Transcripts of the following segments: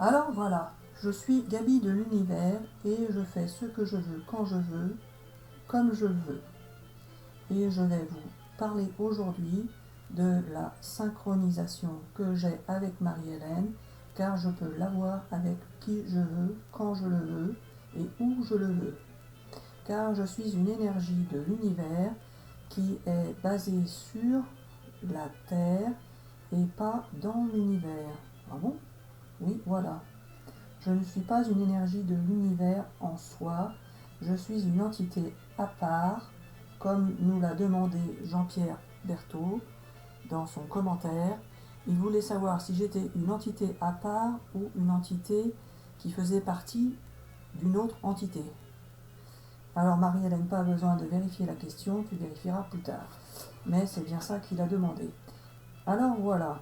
Alors voilà, je suis Gabi de l'univers et je fais ce que je veux quand je veux, comme je veux. Et je vais vous parler aujourd'hui de la synchronisation que j'ai avec Marie-Hélène, car je peux l'avoir avec qui je veux, quand je le veux et où je le veux. Car je suis une énergie de l'univers qui est basée sur la Terre et pas dans l'univers. Ah bon? Oui, voilà. Je ne suis pas une énergie de l'univers en soi, je suis une entité à part, comme nous l'a demandé Jean-Pierre Berthaud dans son commentaire. Il voulait savoir si j'étais une entité à part ou une entité qui faisait partie d'une autre entité. Alors Marie-Hélène, pas besoin de vérifier la question, tu vérifieras plus tard. Mais c'est bien ça qu'il a demandé. Alors voilà,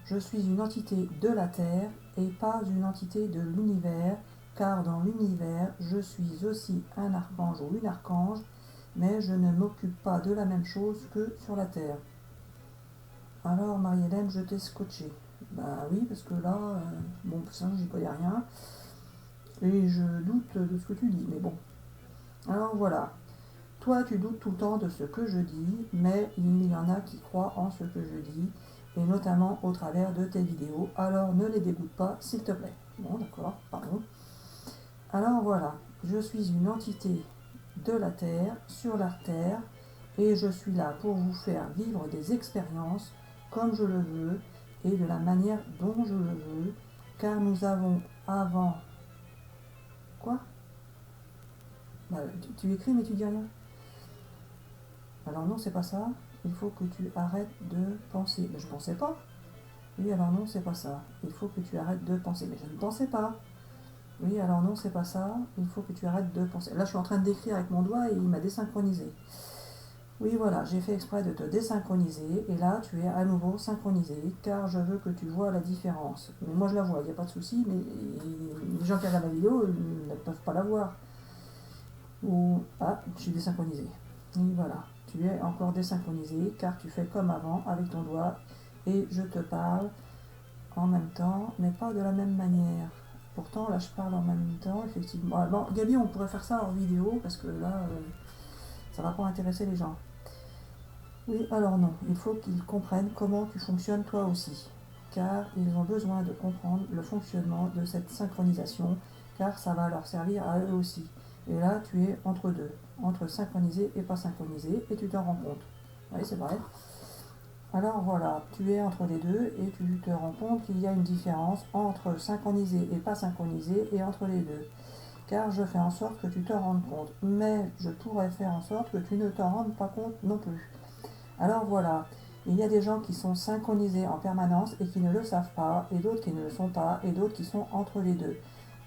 je suis une entité de la Terre et pas une entité de l'univers, car dans l'univers, je suis aussi un archange ou une archange, mais je ne m'occupe pas de la même chose que sur la Terre. Alors Marie-Hélène, je t'ai scotché. Bah oui, parce que là, bon, ça, j'y connais rien, et je doute de ce que tu dis, mais bon. Alors voilà, toi, tu doutes tout le temps de ce que je dis, mais il y en a qui croient en ce que je dis, et notamment au travers de tes vidéos. Alors ne les dégoûte pas, s'il te plaît. Bon, d'accord, pardon. Alors voilà, je suis une entité de la Terre, sur la Terre, et je suis là pour vous faire vivre des expériences comme je le veux et de la manière dont je le veux, car nous avons avant... Quoi? Bah, tu écris mais tu dis rien. Alors non, c'est pas ça. Il faut que tu arrêtes de penser. Mais je pensais pas. Oui, alors non, c'est pas ça. Il faut que tu arrêtes de penser. Mais je ne pensais pas. Oui, alors non, c'est pas ça. Il faut que tu arrêtes de penser. Là, je suis en train d'écrire avec mon doigt et il m'a désynchronisé. Oui, voilà, j'ai fait exprès de te désynchroniser. Et là, tu es à nouveau synchronisé, car je veux que tu vois la différence. Mais moi, je la vois, il n'y a pas de souci. Mais les gens qui regardent la vidéo ne peuvent pas la voir. Ou... Ah, je suis désynchronisé. Oui, voilà. Tu es encore désynchronisé car tu fais comme avant avec ton doigt et je te parle en même temps, mais pas de la même manière. Pourtant, là, je parle en même temps, effectivement. Bon, Gabi, on pourrait faire ça en vidéo parce que là, ça va pas intéresser les gens. Oui, alors non, il faut qu'ils comprennent comment tu fonctionnes toi aussi, car ils ont besoin de comprendre le fonctionnement de cette synchronisation, car ça va leur servir à eux aussi. Et là, tu es entre deux, entre synchronisé et pas synchronisé, et tu t'en rends compte. Oui, c'est vrai. Alors voilà, tu es entre les deux et tu te rends compte qu'il y a une différence entre synchronisé et pas synchronisé et entre les deux. Car je fais en sorte que tu te rendes compte, mais je pourrais faire en sorte que tu ne t'en rendes pas compte non plus. Alors voilà, il y a des gens qui sont synchronisés en permanence et qui ne le savent pas, et d'autres qui ne le sont pas, et d'autres qui sont entre les deux.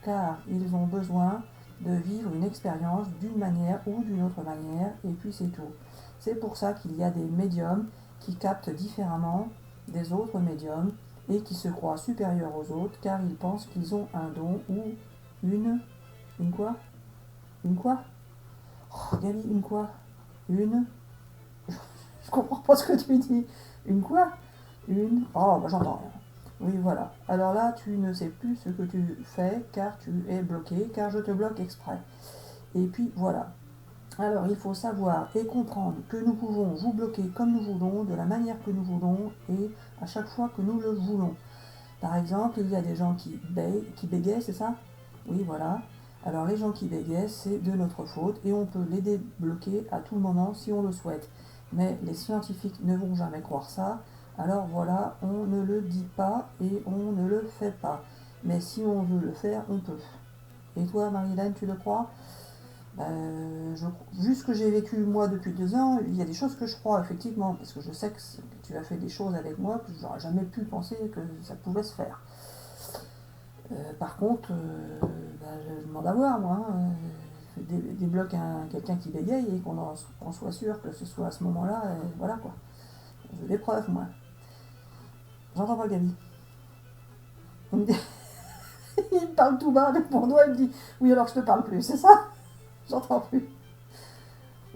Car ils ont besoin de vivre une expérience d'une manière ou d'une autre manière, et puis c'est tout. C'est pour ça qu'il y a des médiums qui captent différemment des autres médiums et qui se croient supérieurs aux autres car ils pensent qu'ils ont un don ou une... Une quoi? Une quoi? Oh, Gabi, une quoi? Une... Je comprends pas ce que tu dis. Une quoi? Une... Oh, bah j'entends rien. Oui, voilà. Alors là, tu ne sais plus ce que tu fais car tu es bloqué, car je te bloque exprès. Et puis voilà. Alors il faut savoir et comprendre que nous pouvons vous bloquer comme nous voulons, de la manière que nous voulons et à chaque fois que nous le voulons. Par exemple, il y a des gens qui bégayent, c'est ça? Oui, voilà. Alors les gens qui bégayent, c'est de notre faute et on peut les débloquer à tout moment si on le souhaite. Mais les scientifiques ne vont jamais croire ça. Alors voilà, on ne le dit pas et on ne le fait pas. Mais si on veut le faire, on peut. Et toi, Marilyn, tu le crois? Vu ce que j'ai vécu moi depuis 2 ans, il y a des choses que je crois effectivement, parce que je sais que tu as fait des choses avec moi que j'aurais jamais pu penser que ça pouvait se faire. Par contre, je demande à voir moi. Débloque quelqu'un qui bégaye et qu'on soit sûr que ce soit à ce moment-là, voilà quoi. Je veux des preuves moi. J'entends pas Gabi. Il me parle tout bas avec mon doigt, il me dit oui alors je te parle plus, c'est ça? J'entends plus.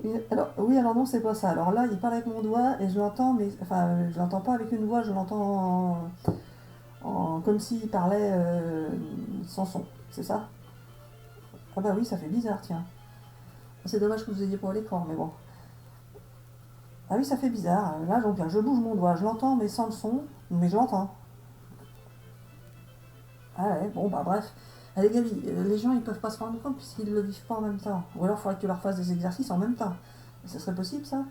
Oui, alors non, c'est pas ça. Alors là, il parle avec mon doigt et je l'entends, mais enfin, je l'entends pas avec une voix, je l'entends comme s'il parlait sans son, c'est ça? Ah bah oui, ça fait bizarre, tiens. C'est dommage que vous ayez pas l'écran, mais bon. Ah oui, ça fait bizarre. Là, donc, là, je bouge mon doigt, je l'entends, mais sans le son, mais je l'entends. Ah ouais, bon, bah bref. Allez, Gabi, les gens, ils peuvent pas se rendre compte puisqu'ils le vivent pas en même temps. Ou alors, il faudrait que tu leur fasses des exercices en même temps. Ça serait possible, ça?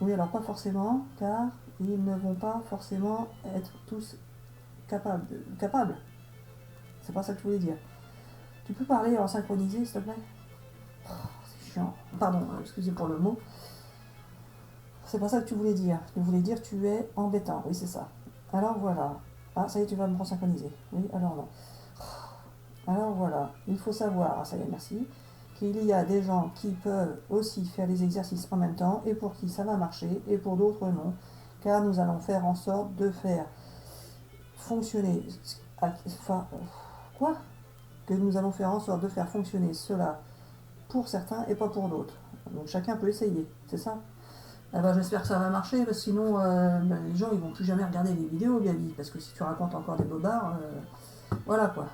Oui, alors pas forcément, car ils ne vont pas forcément être tous capables. C'est pas ça que je voulais dire. Tu peux parler en synchronisé, s'il te plaît? Oh, c'est chiant. Pardon, excusez pour le mot. C'est pas ça que tu voulais dire. Tu voulais dire tu es embêtant. Oui, c'est ça. Alors voilà. Ah, ça y est, tu vas me resynchroniser. Oui, alors non. Alors voilà. Il faut savoir, ah, ça y est, merci, qu'il y a des gens qui peuvent aussi faire les exercices en même temps et pour qui ça va marcher et pour d'autres non. Car nous allons faire en sorte de faire fonctionner. Enfin, quoi? Que nous allons faire en sorte de faire fonctionner cela pour certains et pas pour d'autres. Donc chacun peut essayer, c'est ça? Ah bah, j'espère que ça va marcher, parce que sinon les gens ils vont plus jamais regarder les vidéos, Gabi, parce que si tu racontes encore des bobards, voilà quoi.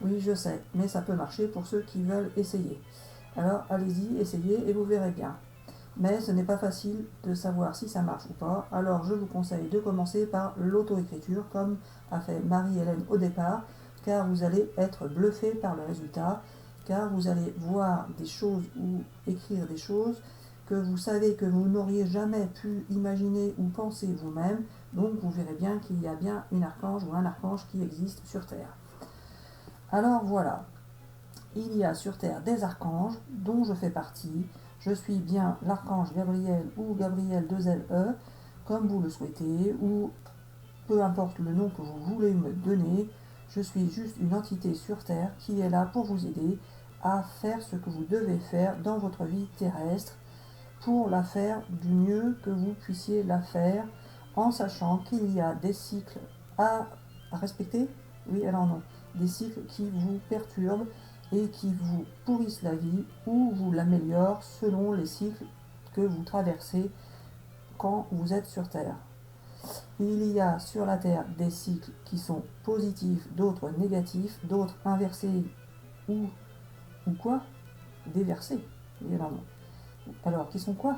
Oui, je sais, mais ça peut marcher pour ceux qui veulent essayer. Alors allez-y, essayez et vous verrez bien. Mais ce n'est pas facile de savoir si ça marche ou pas, alors je vous conseille de commencer par l'auto-écriture, comme a fait Marie-Hélène au départ, car vous allez être bluffé par le résultat, car vous allez voir des choses ou écrire des choses que vous savez que vous n'auriez jamais pu imaginer ou penser vous-même, donc vous verrez bien qu'il y a bien une archange ou un archange qui existe sur Terre. Alors voilà, il y a sur Terre des archanges dont je fais partie. Je suis bien l'archange Gabriel ou Gabriel 2LE, comme vous le souhaitez, ou peu importe le nom que vous voulez me donner. Je suis juste une entité sur Terre qui est là pour vous aider à faire ce que vous devez faire dans votre vie terrestre, pour la faire du mieux que vous puissiez la faire, en sachant qu'il y a des cycles à respecter. Oui, alors non. Des cycles qui vous perturbent et qui vous pourrissent la vie ou vous l'améliorent selon les cycles que vous traversez quand vous êtes sur Terre. Il y a sur la Terre des cycles qui sont positifs, d'autres négatifs, d'autres inversés ou quoi? Déversés. Oui, alors non. Alors, qui sont quoi?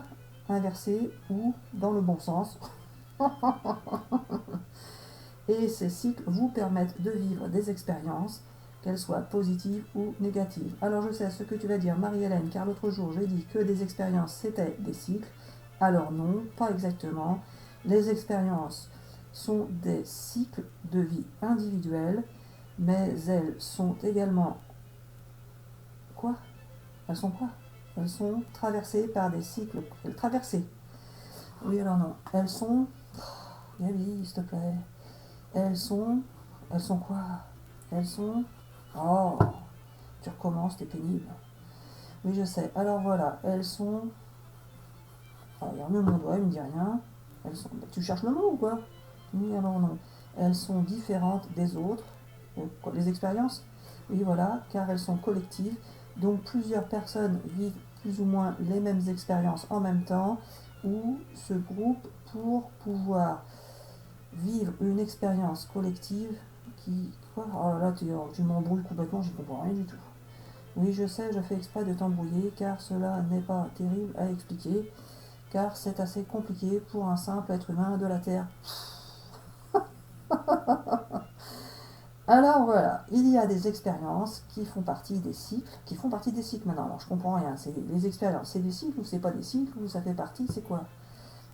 Inversés ou dans le bon sens. Et ces cycles vous permettent de vivre des expériences, qu'elles soient positives ou négatives. Alors je sais ce que tu vas dire, Marie-Hélène, car l'autre jour j'ai dit que des expériences c'était des cycles. Alors non, pas exactement. Les expériences sont des cycles de vie individuels, mais elles sont également... Quoi? Elles sont quoi? Elles sont traversées par des cycles... Traversées. Oui, alors non. Elles sont... Gabi, s'il te plaît. Elles sont... Elles sont quoi? Elles sont... Oh, tu recommences, t'es pénible. Oui, je sais. Alors voilà, elles sont... Ah, regarde mon doigt, il me dit rien. Elles sont... Tu cherches le mot ou quoi? Oui, alors non. Elles sont différentes des autres. Les expériences? Oui, voilà, car elles sont collectives. Donc plusieurs personnes vivent plus ou moins les mêmes expériences en même temps ou se groupent pour pouvoir vivre une expérience collective qui... Quoi? Oh là, tu m'embrouilles complètement, j'y comprends rien du tout. Oui, je sais, je fais exprès de t'embrouiller, car cela n'est pas terrible à expliquer, car c'est assez compliqué pour un simple être humain de la Terre. Alors voilà, il y a des expériences qui font partie des cycles maintenant. Alors je comprends rien, c'est les expériences, c'est des cycles ou c'est pas des cycles, ou ça fait partie, c'est quoi?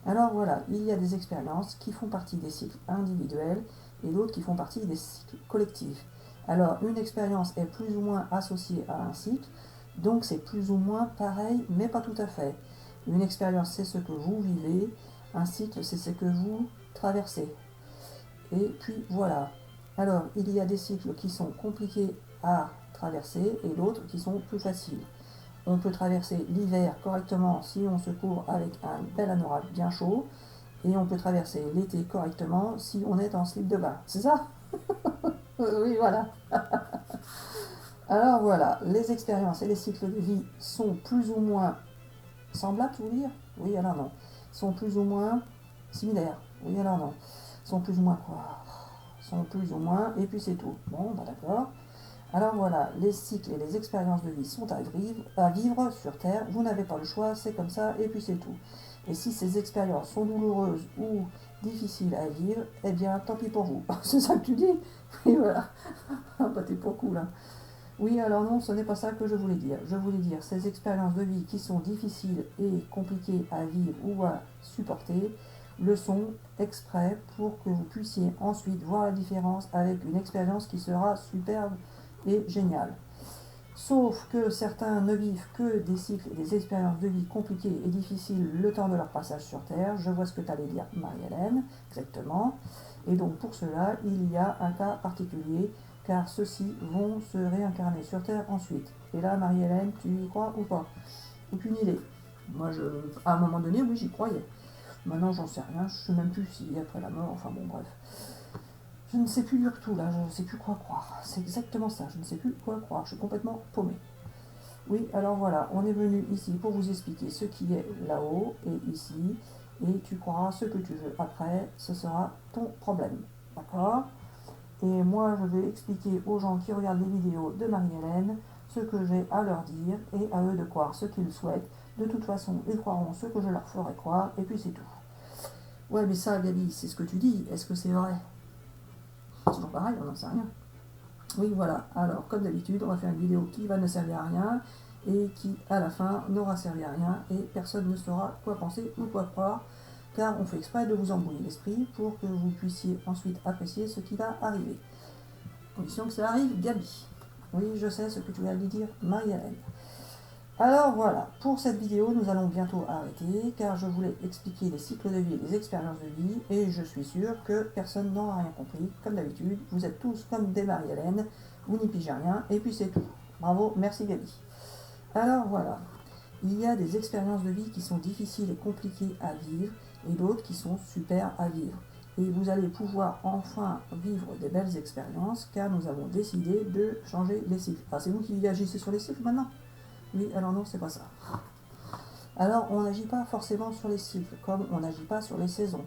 Alors voilà, il y a des expériences qui font partie des cycles individuels et d'autres qui font partie des cycles collectifs. Alors une expérience est plus ou moins associée à un cycle, donc c'est plus ou moins pareil, mais pas tout à fait. Une expérience, c'est ce que vous vivez, un cycle, c'est ce que vous traversez. Et puis voilà. Alors, il y a des cycles qui sont compliqués à traverser et d'autres qui sont plus faciles. On peut traverser l'hiver correctement si on se couvre avec un bel anorak bien chaud, et on peut traverser l'été correctement si on est en slip de bain. C'est ça? Oui, voilà. Alors voilà, les expériences et les cycles de vie sont plus ou moins semblables, tu veux dire? Oui, alors non. Sont plus ou moins similaires. Oui, alors non. Sont plus ou moins quoi? sont plus ou moins, et puis c'est tout. Bon, bah d'accord. Alors voilà, les cycles et les expériences de vie sont à vivre sur Terre, vous n'avez pas le choix, c'est comme ça, et puis c'est tout. Et si ces expériences sont douloureuses ou difficiles à vivre, eh bien tant pis pour vous. C'est ça que tu dis? Et voilà. Ah bah t'es pas cool, hein. Oui, alors non, ce n'est pas ça que je voulais dire. Je voulais dire ces expériences de vie qui sont difficiles et compliquées à vivre ou à supporter, le sont exprès pour que vous puissiez ensuite voir la différence avec une expérience qui sera superbe et géniale. Sauf que certains ne vivent que des cycles et des expériences de vie compliquées et difficiles le temps de leur passage sur Terre. Je vois ce que tu allais dire, Marie-Hélène, exactement. Et donc pour cela, il y a un cas particulier, car ceux-ci vont se réincarner sur Terre ensuite. Et là, Marie-Hélène, tu y crois ou pas? Aucune idée. Moi, à un moment donné, oui, j'y croyais. Maintenant, j'en sais rien, je sais même plus si après la mort, enfin bon, bref. Je ne sais plus du tout là, je ne sais plus quoi croire. C'est exactement ça, je ne sais plus quoi croire, je suis complètement paumée. Oui, alors voilà, on est venu ici pour vous expliquer ce qui est là-haut et ici, et tu croiras ce que tu veux. Après, ce sera ton problème. D'accord? Et moi, je vais expliquer aux gens qui regardent les vidéos de Marie-Hélène ce que j'ai à leur dire et à eux de croire ce qu'ils souhaitent. De toute façon, ils croiront ce que je leur ferai croire, et puis c'est tout. Ouais, mais ça, Gabi, c'est ce que tu dis. Est-ce que c'est vrai? C'est toujours pareil, on n'en sait rien. Oui, voilà. Alors, comme d'habitude, on va faire une vidéo qui va ne servir à rien et qui, à la fin, n'aura servi à rien et personne ne saura quoi penser ou quoi croire, car on fait exprès de vous embrouiller l'esprit pour que vous puissiez ensuite apprécier ce qui va arriver. Condition que ça arrive, Gabi. Oui, je sais ce que tu vas lui dire, Marie-Hélène. Alors voilà, pour cette vidéo, nous allons bientôt arrêter, car je voulais expliquer les cycles de vie et les expériences de vie, et je suis sûre que personne n'aura rien compris. Comme d'habitude, vous êtes tous comme des Marie-Hélène, vous n'y pigez rien, et puis c'est tout. Bravo, merci Gabi. Alors voilà, il y a des expériences de vie qui sont difficiles et compliquées à vivre, et d'autres qui sont super à vivre. Et vous allez pouvoir enfin vivre des belles expériences, car nous avons décidé de changer les cycles. Ah, c'est vous qui agissez sur les cycles maintenant? Oui, alors non, c'est pas ça. Alors, on n'agit pas forcément sur les cycles, comme on n'agit pas sur les saisons,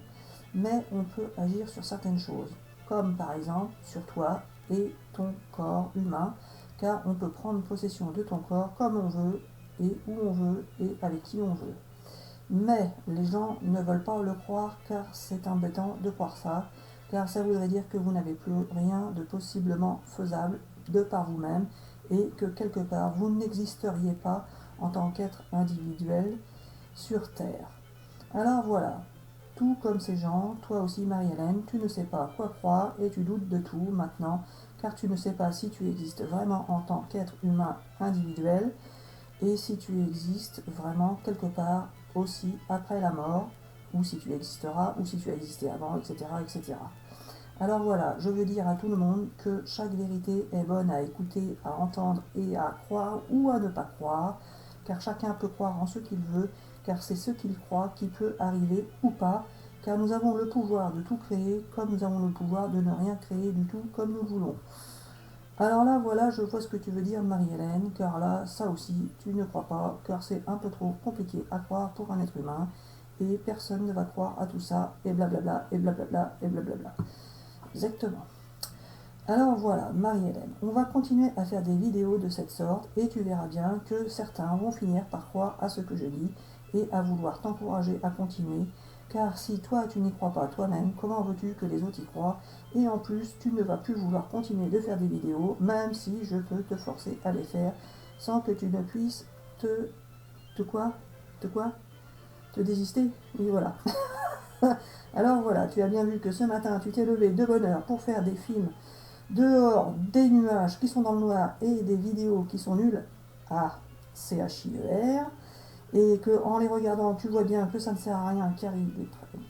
mais on peut agir sur certaines choses, comme par exemple sur toi et ton corps humain, car on peut prendre possession de ton corps comme on veut, et où on veut, et avec qui on veut. Mais les gens ne veulent pas le croire, car c'est embêtant de croire ça, car ça voudrait dire que vous n'avez plus rien de possiblement faisable de par vous-même, et que quelque part vous n'existeriez pas en tant qu'être individuel sur Terre. Alors voilà, tout comme ces gens, toi aussi Marie-Hélène, tu ne sais pas quoi croire et tu doutes de tout maintenant, car tu ne sais pas si tu existes vraiment en tant qu'être humain individuel et si tu existes vraiment quelque part aussi après la mort, ou si tu existeras, ou si tu as existé avant, etc., etc. Alors voilà, je veux dire à tout le monde que chaque vérité est bonne à écouter, à entendre et à croire ou à ne pas croire, car chacun peut croire en ce qu'il veut, car c'est ce qu'il croit qui peut arriver ou pas, car nous avons le pouvoir de tout créer comme nous avons le pouvoir de ne rien créer du tout comme nous voulons. Alors là, voilà, je vois ce que tu veux dire, Marie-Hélène, car là, ça aussi, tu ne crois pas, car c'est un peu trop compliqué à croire pour un être humain, et personne ne va croire à tout ça, et blablabla, et blablabla, et blablabla. Exactement. Alors voilà, Marie-Hélène, on va continuer à faire des vidéos de cette sorte et tu verras bien que certains vont finir par croire à ce que je dis et à vouloir t'encourager à continuer, car si toi tu n'y crois pas toi-même, comment veux-tu que les autres y croient? Et en plus, tu ne vas plus vouloir continuer de faire des vidéos, même si je peux te forcer à les faire, sans que tu ne puisses te quoi? Te désister? Oui, voilà. Alors voilà, tu as bien vu que ce matin, tu t'es levé de bonne heure pour faire des films dehors, des nuages qui sont dans le noir et des vidéos qui sont nulles à CHIER, et que en les regardant, tu vois bien que ça ne sert à rien, car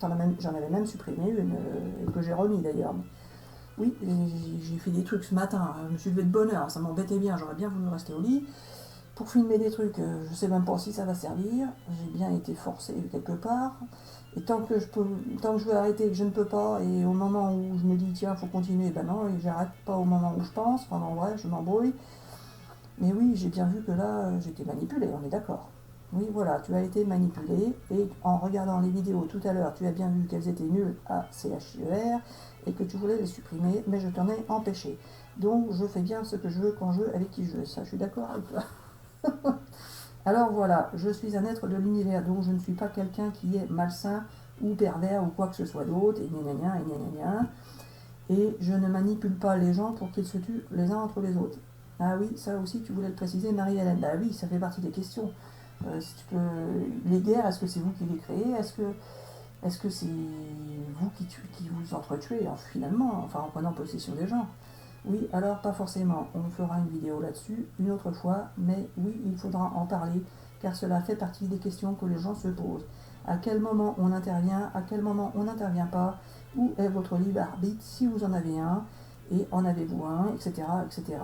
j'en avais même supprimé une que j'ai remis d'ailleurs. Oui, j'ai fait des trucs ce matin, je me suis levé de bonne heure, ça m'embêtait bien, j'aurais bien voulu rester au lit. Pour filmer des trucs, je sais même pas si ça va servir, j'ai bien été forcé quelque part. Et tant que je veux arrêter et que je ne peux pas, et au moment où je me dis tiens, faut continuer, ben non, et j'arrête pas au moment où je pense, enfin en vrai, je m'embrouille. Mais oui, j'ai bien vu que là, j'étais manipulée, on est d'accord. Oui, voilà, tu as été manipulé et en regardant les vidéos tout à l'heure, tu as bien vu qu'elles étaient nulles à CHER et que tu voulais les supprimer, mais je t'en ai empêché. Donc, je fais bien ce que je veux quand je veux, avec qui je veux. Ça, je suis d'accord avec toi. Alors voilà, je suis un être de l'univers, donc je ne suis pas quelqu'un qui est malsain ou pervers ou quoi que ce soit d'autre, et gna gna gna, et gna gna. Et je ne manipule pas les gens pour qu'ils se tuent les uns entre les autres. Ah oui, ça aussi tu voulais le préciser, Marie-Hélène. Bah oui, ça fait partie des questions. Si tu peux... Les guerres, est-ce que c'est vous qui les créez? Est-ce que c'est vous qui vous entretuez finalement, enfin en prenant possession des gens? Oui, alors pas forcément. On fera une vidéo là-dessus une autre fois, mais oui, il faudra en parler, car cela fait partie des questions que les gens se posent. À quel moment on intervient, à quel moment on n'intervient pas, où est votre libre arbitre si vous en avez un, et en avez-vous un, etc., etc.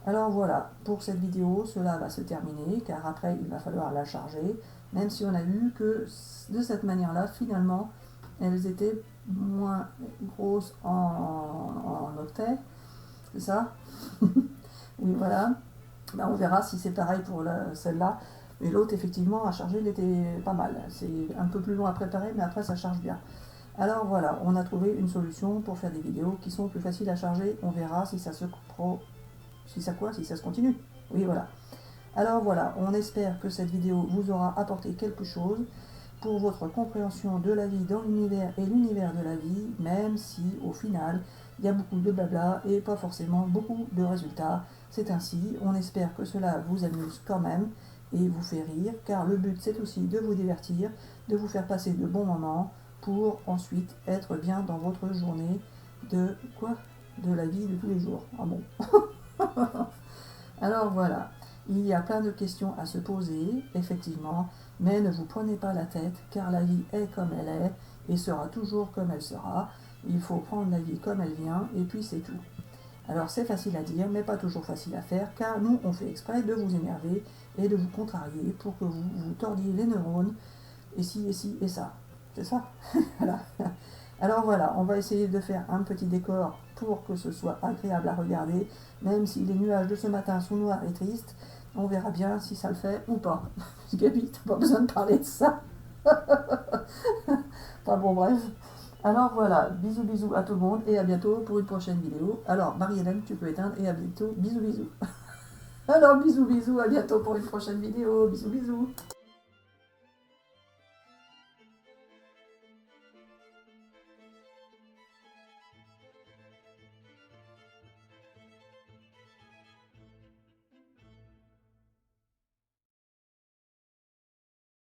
Alors voilà, pour cette vidéo, cela va se terminer, car après il va falloir la charger, même si on a vu que de cette manière-là, finalement, elles étaient moins grosses en octets, c'est ça? Oui, voilà. Ben, on verra si c'est pareil pour celle-là. Et l'autre, effectivement, à charger, il était pas mal. C'est un peu plus long à préparer, mais après, ça charge bien. Alors voilà, on a trouvé une solution pour faire des vidéos qui sont plus faciles à charger. On verra si ça se si ça se continue. Oui, voilà. Alors voilà, on espère que cette vidéo vous aura apporté quelque chose pour votre compréhension de la vie dans l'univers et l'univers de la vie, même si au final il y a beaucoup de blabla et pas forcément beaucoup de résultats. C'est ainsi, on espère que cela vous amuse quand même et vous fait rire, car le but c'est aussi de vous divertir, de vous faire passer de bons moments pour ensuite être bien dans votre journée de quoi? De la vie de tous les jours. Ah bon. Alors voilà, il y a plein de questions à se poser, effectivement, mais ne vous prenez pas la tête, car la vie est comme elle est et sera toujours comme elle sera. Il faut prendre la vie comme elle vient, et puis c'est tout. Alors c'est facile à dire, mais pas toujours facile à faire, car nous, on fait exprès de vous énerver et de vous contrarier pour que vous vous tordiez les neurones, et ci, et ça. C'est ça? Voilà. Alors voilà, on va essayer de faire un petit décor pour que ce soit agréable à regarder, même si les nuages de ce matin sont noirs et tristes. On verra bien si ça le fait ou pas. Gabi, t'as pas besoin de parler de ça. Enfin bon, bref. Alors voilà, bisous bisous à tout le monde et à bientôt pour une prochaine vidéo. Alors Marie-Hélène, tu peux éteindre et à bientôt. Bisous bisous. Alors bisous bisous, à bientôt pour une prochaine vidéo. Bisous bisous.